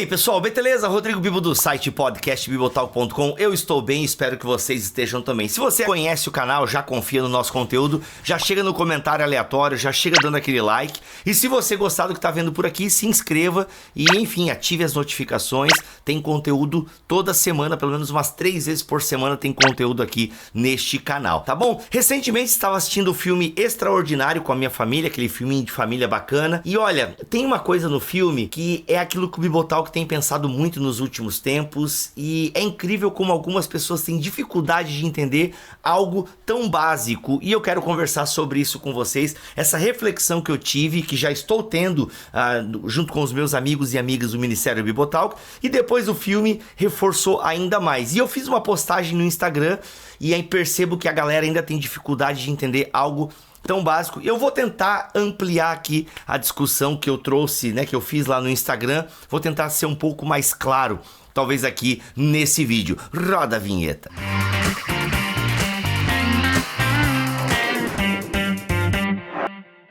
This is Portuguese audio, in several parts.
aí, pessoal, beleza? Rodrigo Bibo do site podcastbibotalk.com. Eu estou bem, espero que vocês estejam também. Se você conhece o canal, já confia no nosso conteúdo, já chega no comentário aleatório, já chega dando aquele like. E se você gostar do que está vendo por aqui, se inscreva e, enfim, ative as notificações. Tem conteúdo toda semana, pelo menos umas 3 vezes por semana tem conteúdo aqui neste canal, tá bom? Recentemente estava assistindo o filme Extraordinário com a minha família, aquele filminho de família bacana. E olha, tem uma coisa no filme que é aquilo que o Bibotalk tem pensado muito nos últimos tempos, e é incrível como algumas pessoas têm dificuldade de entender algo tão básico, e eu quero conversar sobre isso com vocês, essa reflexão que eu tive, que já estou tendo junto com os meus amigos e amigas do Ministério Bibotalk, e depois o filme reforçou ainda mais. E eu fiz uma postagem no Instagram, e aí percebo que a galera ainda tem dificuldade de entender algo tão básico. Eu vou tentar ampliar aqui a discussão que eu trouxe, né, que eu fiz lá no Instagram. Vou tentar ser um pouco mais claro, talvez aqui nesse vídeo. Roda a vinheta.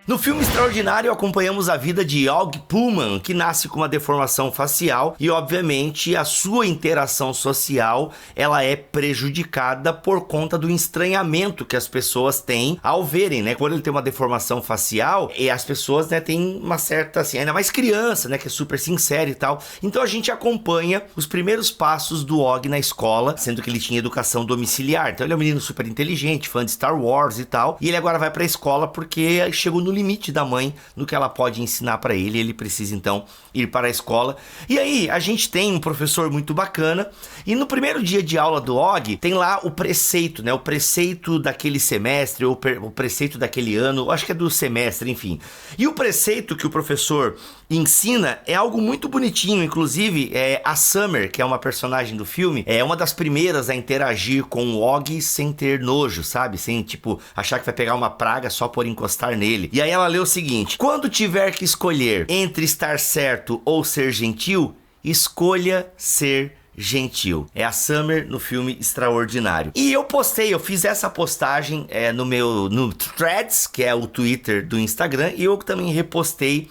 No filme Extraordinário, acompanhamos a vida de Og Pullman, que nasce com uma deformação facial e, obviamente, a sua interação social ela é prejudicada por conta do estranhamento que as pessoas têm ao verem, né? Quando ele tem uma deformação facial, e as pessoas, né, têm uma certa, assim, ainda mais criança, né, que é super sincera e tal. Então a gente acompanha os primeiros passos do Og na escola, sendo que ele tinha educação domiciliar. Então ele é um menino super inteligente, fã de Star Wars e tal, e ele agora vai pra escola porque chegou no limite da mãe no que ela pode ensinar para ele. Ele precisa então ir para a escola. E aí a gente tem um professor muito bacana, e no primeiro dia de aula do Og tem lá o preceito, né? O preceito daquele semestre, ou o preceito daquele ano, acho que é do semestre, enfim. E o preceito que o professor ensina é algo muito bonitinho. Inclusive a Summer, que é uma personagem do filme, é uma das primeiras a interagir com o Og sem ter nojo, sabe? Sem, tipo, achar que vai pegar uma praga só por encostar nele. E aí ela lê o seguinte: quando tiver que escolher entre estar certo ou ser gentil, escolha ser gentil. É a Summer no filme Extraordinário. E eu fiz essa postagem no Threads, que é o Twitter do Instagram, e eu também repostei.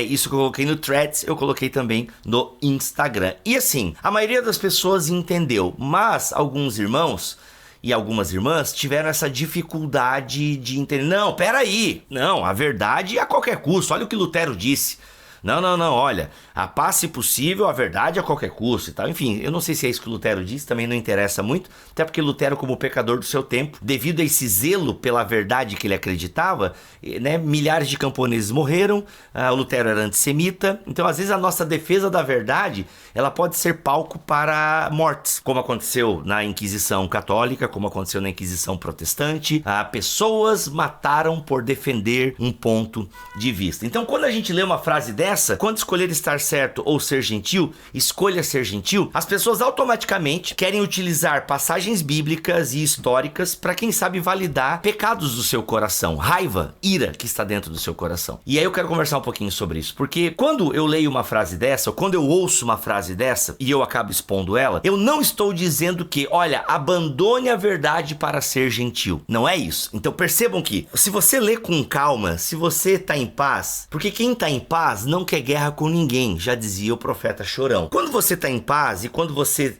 Isso que eu coloquei no Threads, eu coloquei também no Instagram. E assim, a maioria das pessoas entendeu, mas alguns irmãos e algumas irmãs tiveram essa dificuldade de entender. Não, peraí, não, a verdade é a qualquer custo. Olha o que Lutero disse. Não, olha, a paz se possível, a verdade a qualquer custo e tal. Enfim, eu não sei se é isso que Lutero disse, também não interessa muito, até porque Lutero, como pecador do seu tempo, devido a esse zelo pela verdade que ele acreditava, né, milhares de camponeses morreram, o Lutero era antissemita, então às vezes a nossa defesa da verdade, ela pode ser palco para mortes, como aconteceu na Inquisição Católica, como aconteceu na Inquisição Protestante. Pessoas mataram por defender um ponto de vista. Então quando a gente lê uma frase dessa, quando escolher estar certo ou ser gentil, escolha ser gentil, as pessoas automaticamente querem utilizar passagens bíblicas e históricas para, quem sabe, validar pecados do seu coração, raiva, ira que está dentro do seu coração. E aí eu quero conversar um pouquinho sobre isso, porque quando eu leio uma frase dessa, ou quando eu ouço uma frase dessa e eu acabo expondo ela, eu não estou dizendo que, olha, abandone a verdade para ser gentil. Não é isso. Então percebam que, se você lê com calma, se você está em paz, porque quem está em paz não quer guerra com ninguém, já dizia o profeta Chorão. Quando você está em paz e quando você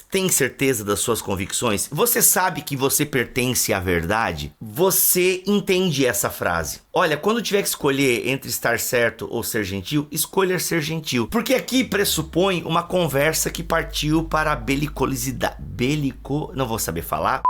tem certeza das suas convicções, você sabe que você pertence à verdade, você entende essa frase. Olha, quando tiver que escolher entre estar certo ou ser gentil, escolha ser gentil. Porque aqui pressupõe uma conversa que partiu para a belicosidade. Não vou saber falar.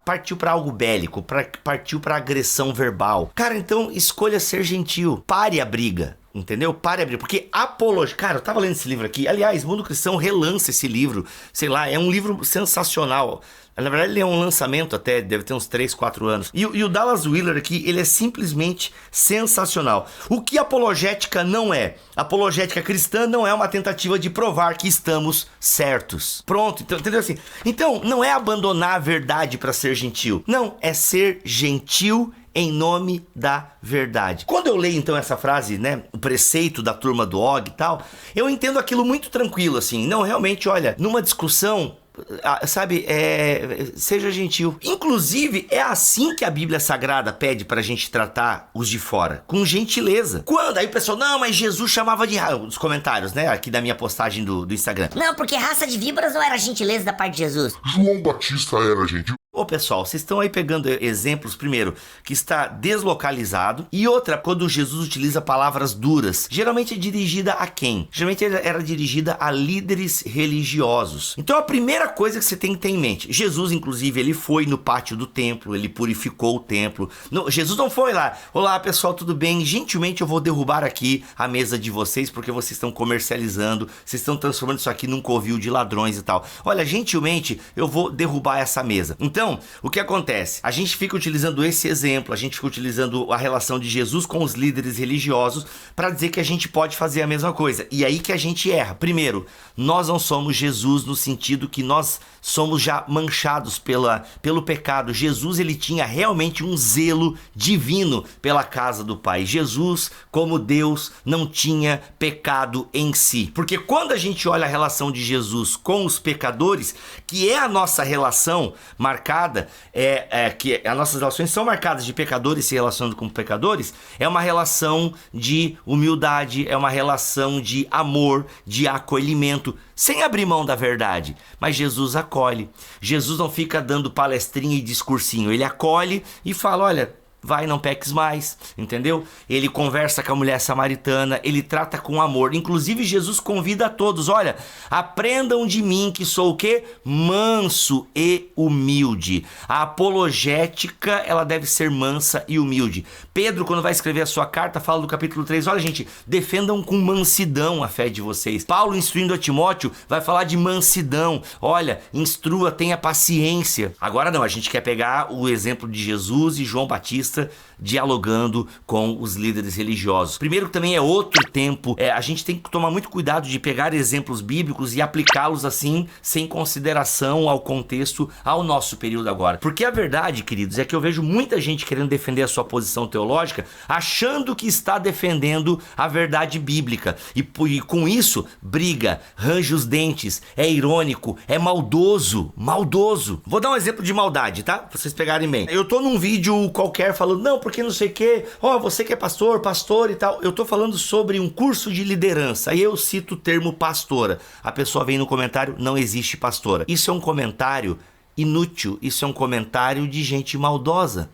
Partiu para algo bélico, partiu para agressão verbal. Cara, então escolha ser gentil. Pare a briga. Entendeu? Pare a briga. Porque apologia... Cara, eu tava lendo esse livro aqui. Aliás, Mundo Cristão relança esse livro. Sei lá, é um livro sensacional. Na verdade, ele é um lançamento até, deve ter uns 3, 4 anos. E o Dallas Willard aqui, ele é simplesmente sensacional. O que apologética não é? Apologética cristã não é uma tentativa de provar que estamos certos. Pronto, então, entendeu assim? Então, não é abandonar a verdade para ser gentil. Não, é ser gentil em nome da verdade. Quando eu leio então essa frase, né, o preceito da turma do Og e tal, eu entendo aquilo muito tranquilo, assim. Não, realmente, olha, numa discussão, sabe, seja gentil. Inclusive, é assim que a Bíblia Sagrada pede pra gente tratar os de fora, com gentileza. Quando? Aí o pessoal, não, mas Jesus chamava de... Os comentários, né, aqui da minha postagem do Instagram. Não, porque raça de víboras não era gentileza da parte de Jesus. João Batista era gentil. Ô pessoal, vocês estão aí pegando exemplos, primeiro, que está deslocalizado, e outra, quando Jesus utiliza palavras duras, geralmente é dirigida a quem? Geralmente era dirigida a líderes religiosos. Então a primeira coisa que você tem que ter em mente, Jesus inclusive, ele foi no pátio do templo, ele purificou o templo. Não, Jesus não foi lá, olá pessoal, tudo bem? Gentilmente eu vou derrubar aqui a mesa de vocês, porque vocês estão comercializando, vocês estão transformando isso aqui num covil de ladrões e tal. Olha, gentilmente eu vou derrubar essa mesa. Então, o que acontece? A gente fica utilizando esse exemplo, a gente fica utilizando a relação de Jesus com os líderes religiosos para dizer que a gente pode fazer a mesma coisa. E aí que a gente erra. Primeiro, nós não somos Jesus no sentido que nós somos já manchados pelo pecado. Jesus, ele tinha realmente um zelo divino pela casa do Pai. Jesus, como Deus, não tinha pecado em si. Porque quando a gente olha a relação de Jesus com os pecadores, que é a nossa relação marcada, que as nossas relações são marcadas de pecadores se relacionando com pecadores, é uma relação de humildade, é uma relação de amor, de acolhimento, sem abrir mão da verdade. Mas Jesus acolhe. Jesus não fica dando palestrinha e discursinho, ele acolhe e fala, olha, vai, não peques mais, entendeu? Ele conversa com a mulher samaritana, ele trata com amor. Inclusive, Jesus convida a todos, olha, aprendam de mim que sou o quê? Manso e humilde. A apologética, ela deve ser mansa e humilde. Pedro, quando vai escrever a sua carta, fala do capítulo 3, olha gente, defendam com mansidão a fé de vocês. Paulo, instruindo a Timóteo, vai falar de mansidão. Olha, instrua, tenha paciência. Agora não, a gente quer pegar o exemplo de Jesus e João Batista dialogando com os líderes religiosos. Primeiro que também é outro tempo, a gente tem que tomar muito cuidado de pegar exemplos bíblicos e aplicá-los assim, sem consideração ao contexto, ao nosso período agora. Porque a verdade, queridos, é que eu vejo muita gente querendo defender a sua posição teológica, achando que está defendendo a verdade bíblica. E com isso, briga, range os dentes, é irônico, é maldoso. Vou dar um exemplo de maldade, tá? Pra vocês pegarem bem. Eu tô num vídeo qualquer falando, não, porque não sei o que, você que é pastor e tal, eu tô falando sobre um curso de liderança, aí eu cito o termo pastora, a pessoa vem no comentário, não existe pastora. Isso é um comentário inútil, isso é um comentário de gente maldosa.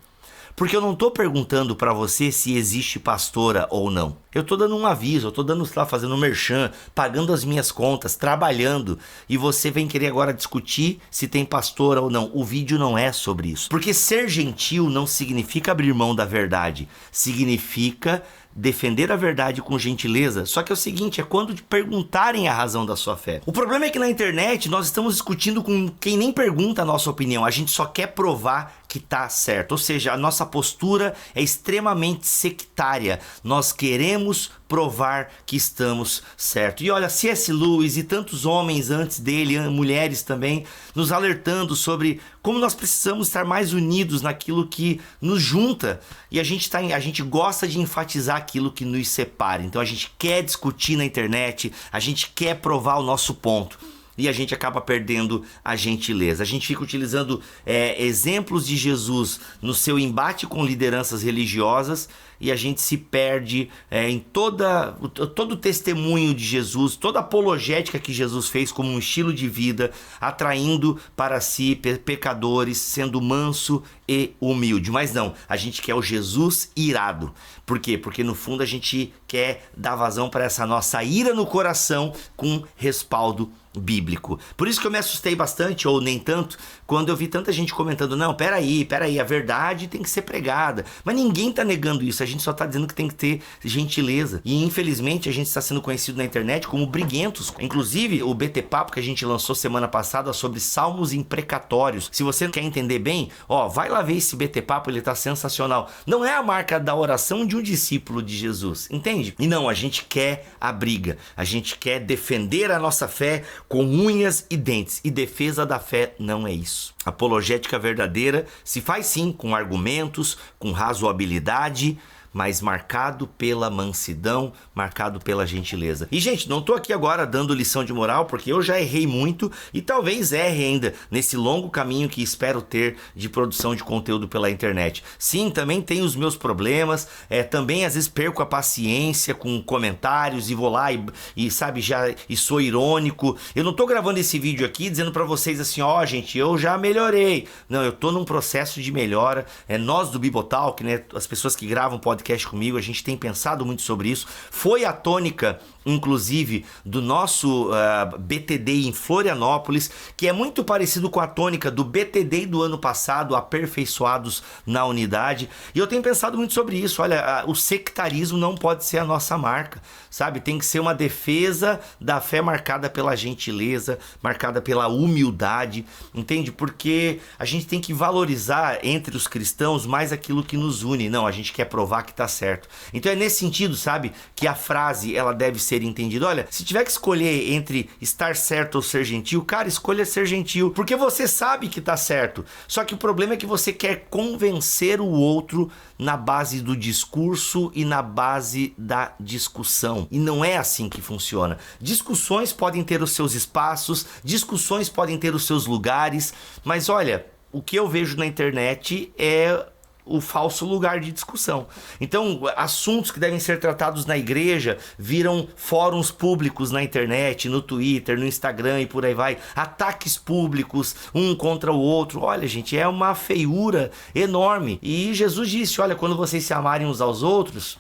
Porque eu não tô perguntando pra você se existe pastora ou não. Eu tô dando um aviso, eu tô dando lá, fazendo um merchan, pagando as minhas contas, trabalhando. E você vem querer agora discutir se tem pastora ou não. O vídeo não é sobre isso. Porque ser gentil não significa abrir mão da verdade. Significa defender a verdade com gentileza. Só que é o seguinte, é quando te perguntarem a razão da sua fé. O problema é que na internet nós estamos discutindo com quem nem pergunta a nossa opinião. A gente só quer provar que tá certo. Ou seja, a nossa postura é extremamente sectária. Nós queremos provar que estamos certo. E olha, C.S. Lewis e tantos homens antes dele, mulheres também, nos alertando sobre como nós precisamos estar mais unidos naquilo que nos junta. E a gente gosta de enfatizar aquilo que nos separa. Então a gente quer discutir na internet, a gente quer provar o nosso ponto. E a gente acaba perdendo a gentileza. A gente fica utilizando exemplos de Jesus no seu embate com lideranças religiosas e a gente se perde em todo o testemunho de Jesus, toda a apologética que Jesus fez como um estilo de vida, atraindo para si pecadores, sendo manso e humilde. Mas não, a gente quer o Jesus irado. Por quê? Porque no fundo a gente quer dar vazão para essa nossa ira no coração com respaldo bíblico. Por isso que eu me assustei bastante, ou nem tanto, quando eu vi tanta gente comentando, não, peraí, a verdade tem que ser pregada. Mas ninguém tá negando isso, a gente só tá dizendo que tem que ter gentileza. E infelizmente a gente está sendo conhecido na internet como briguentos. Inclusive o BT Papo que a gente lançou semana passada sobre salmos imprecatórios. Se você quer entender bem, vai lá ver esse BT Papo, ele tá sensacional. Não é a marca da oração de um discípulo de Jesus, entende? E não, a gente quer a briga, a gente quer defender a nossa fé com unhas e dentes, e defesa da fé não é isso. Apologética verdadeira se faz sim com argumentos, com razoabilidade, mas marcado pela mansidão, marcado pela gentileza. E, gente, não tô aqui agora dando lição de moral, porque eu já errei muito e talvez erre ainda nesse longo caminho que espero ter de produção de conteúdo pela internet. Sim, também tenho os meus problemas, também às vezes perco a paciência com comentários e vou lá e sabe, e sou irônico. Eu não tô gravando esse vídeo aqui dizendo pra vocês assim, ó, gente, eu já melhorei. Não, eu tô num processo de melhora. Nós do Bibotalk, né, as pessoas que gravam podcast comigo, a gente tem pensado muito sobre isso. Foi a tônica, inclusive, do nosso BTD em Florianópolis, que é muito parecido com a tônica do BTD do ano passado, Aperfeiçoados na Unidade. E eu tenho pensado muito sobre isso. Olha, o sectarismo não pode ser a nossa marca, sabe? Tem que ser uma defesa da fé marcada pela gentileza, marcada pela humildade, entende? Porque a gente tem que valorizar entre os cristãos mais aquilo que nos une. Não, a gente quer provar que tá certo. Então é nesse sentido, sabe, que a frase, ela deve ser entendida. Olha, se tiver que escolher entre estar certo ou ser gentil, cara, escolha ser gentil, porque você sabe que tá certo. Só que o problema é que você quer convencer o outro na base do discurso e na base da discussão. E não é assim que funciona. Discussões podem ter os seus espaços, discussões podem ter os seus lugares, mas olha, o que eu vejo na internet é o falso lugar de discussão. Então, assuntos que devem ser tratados na igreja viram fóruns públicos na internet, no Twitter, no Instagram e por aí vai. Ataques públicos, um contra o outro. Olha, gente, é uma feiura enorme. E Jesus disse, olha, quando vocês se amarem uns aos outros,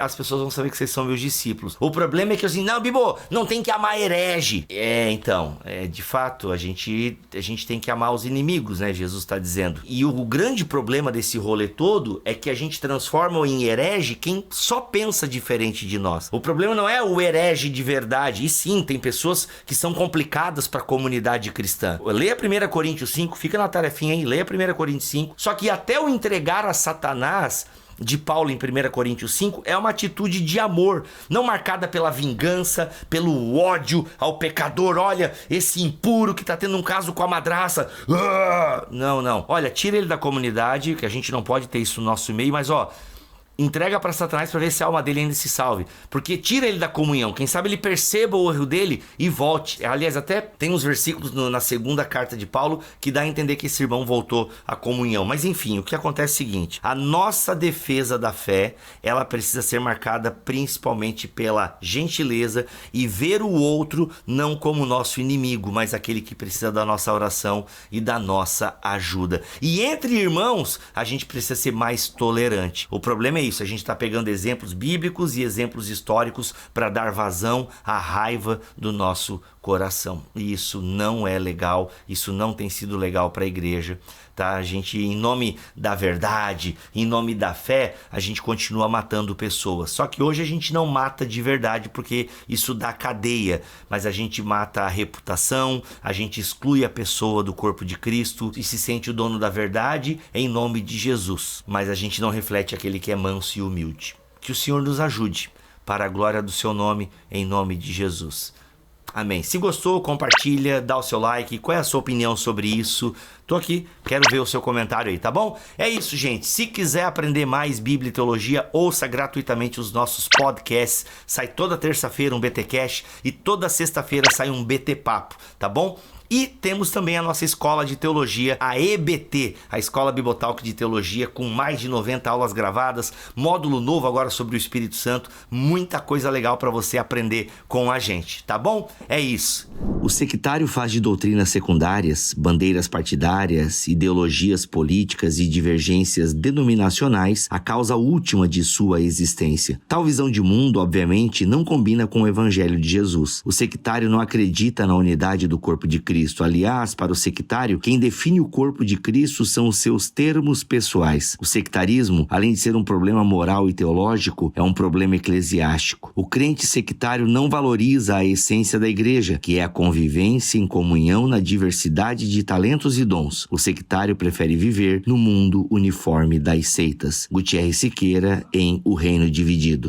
as pessoas vão saber que vocês são meus discípulos. O problema é que assim, não, Bibo, não tem que amar herege. De fato, a gente tem que amar os inimigos, né? Jesus está dizendo. E o grande problema desse rolê todo é que a gente transforma em herege quem só pensa diferente de nós. O problema não é o herege de verdade. E sim, tem pessoas que são complicadas para a comunidade cristã. Leia 1 Coríntios 5, fica na tarefinha aí, leia 1 Coríntios 5. Só que até o entregar a Satanás de Paulo em 1 Coríntios 5 é uma atitude de amor, não marcada pela vingança, pelo ódio ao pecador. Olha, esse impuro que tá tendo um caso com a madraça. Não. Olha, tira ele da comunidade, que a gente não pode ter isso no nosso meio, mas entrega para Satanás para ver se a alma dele ainda se salve. Porque tira ele da comunhão. Quem sabe ele perceba o erro dele e volte. Aliás, até tem uns versículos na segunda carta de Paulo que dá a entender que esse irmão voltou à comunhão. Mas enfim, o que acontece é o seguinte. A nossa defesa da fé, ela precisa ser marcada principalmente pela gentileza e ver o outro não como nosso inimigo, mas aquele que precisa da nossa oração e da nossa ajuda. E entre irmãos, a gente precisa ser mais tolerante. O problema é isso, a gente está pegando exemplos bíblicos e exemplos históricos para dar vazão à raiva do nosso coração. E isso não é legal, isso não tem sido legal para a igreja, tá? A gente, em nome da verdade, em nome da fé, a gente continua matando pessoas. Só que hoje a gente não mata de verdade porque isso dá cadeia, mas a gente mata a reputação, a gente exclui a pessoa do corpo de Cristo e se sente o dono da verdade em nome de Jesus. Mas a gente não reflete aquele que é manso e humilde. Que o Senhor nos ajude para a glória do seu nome, em nome de Jesus. Amém. Se gostou, compartilha, dá o seu like. Qual é a sua opinião sobre isso? Tô aqui, quero ver o seu comentário aí, tá bom? É isso, gente. Se quiser aprender mais Bíblia e Teologia, ouça gratuitamente os nossos podcasts. Sai toda terça-feira um BT Cash e toda sexta-feira sai um BT Papo, tá bom? E temos também a nossa escola de teologia, a EBT, a Escola Bibotalk de Teologia, com mais de 90 aulas gravadas, módulo novo agora sobre o Espírito Santo, muita coisa legal para você aprender com a gente, tá bom? É isso. O sectário faz de doutrinas secundárias, bandeiras partidárias, ideologias políticas e divergências denominacionais a causa última de sua existência. Tal visão de mundo, obviamente, não combina com o Evangelho de Jesus. O sectário não acredita na unidade do corpo de Cristo. Aliás, para o sectário, quem define o corpo de Cristo são os seus termos pessoais. O sectarismo, além de ser um problema moral e teológico, é um problema eclesiástico. O crente sectário não valoriza a essência da igreja, que é a convivência em comunhão na diversidade de talentos e dons. O sectário prefere viver no mundo uniforme das seitas. Gutierre Siqueira, em O Reino Dividido.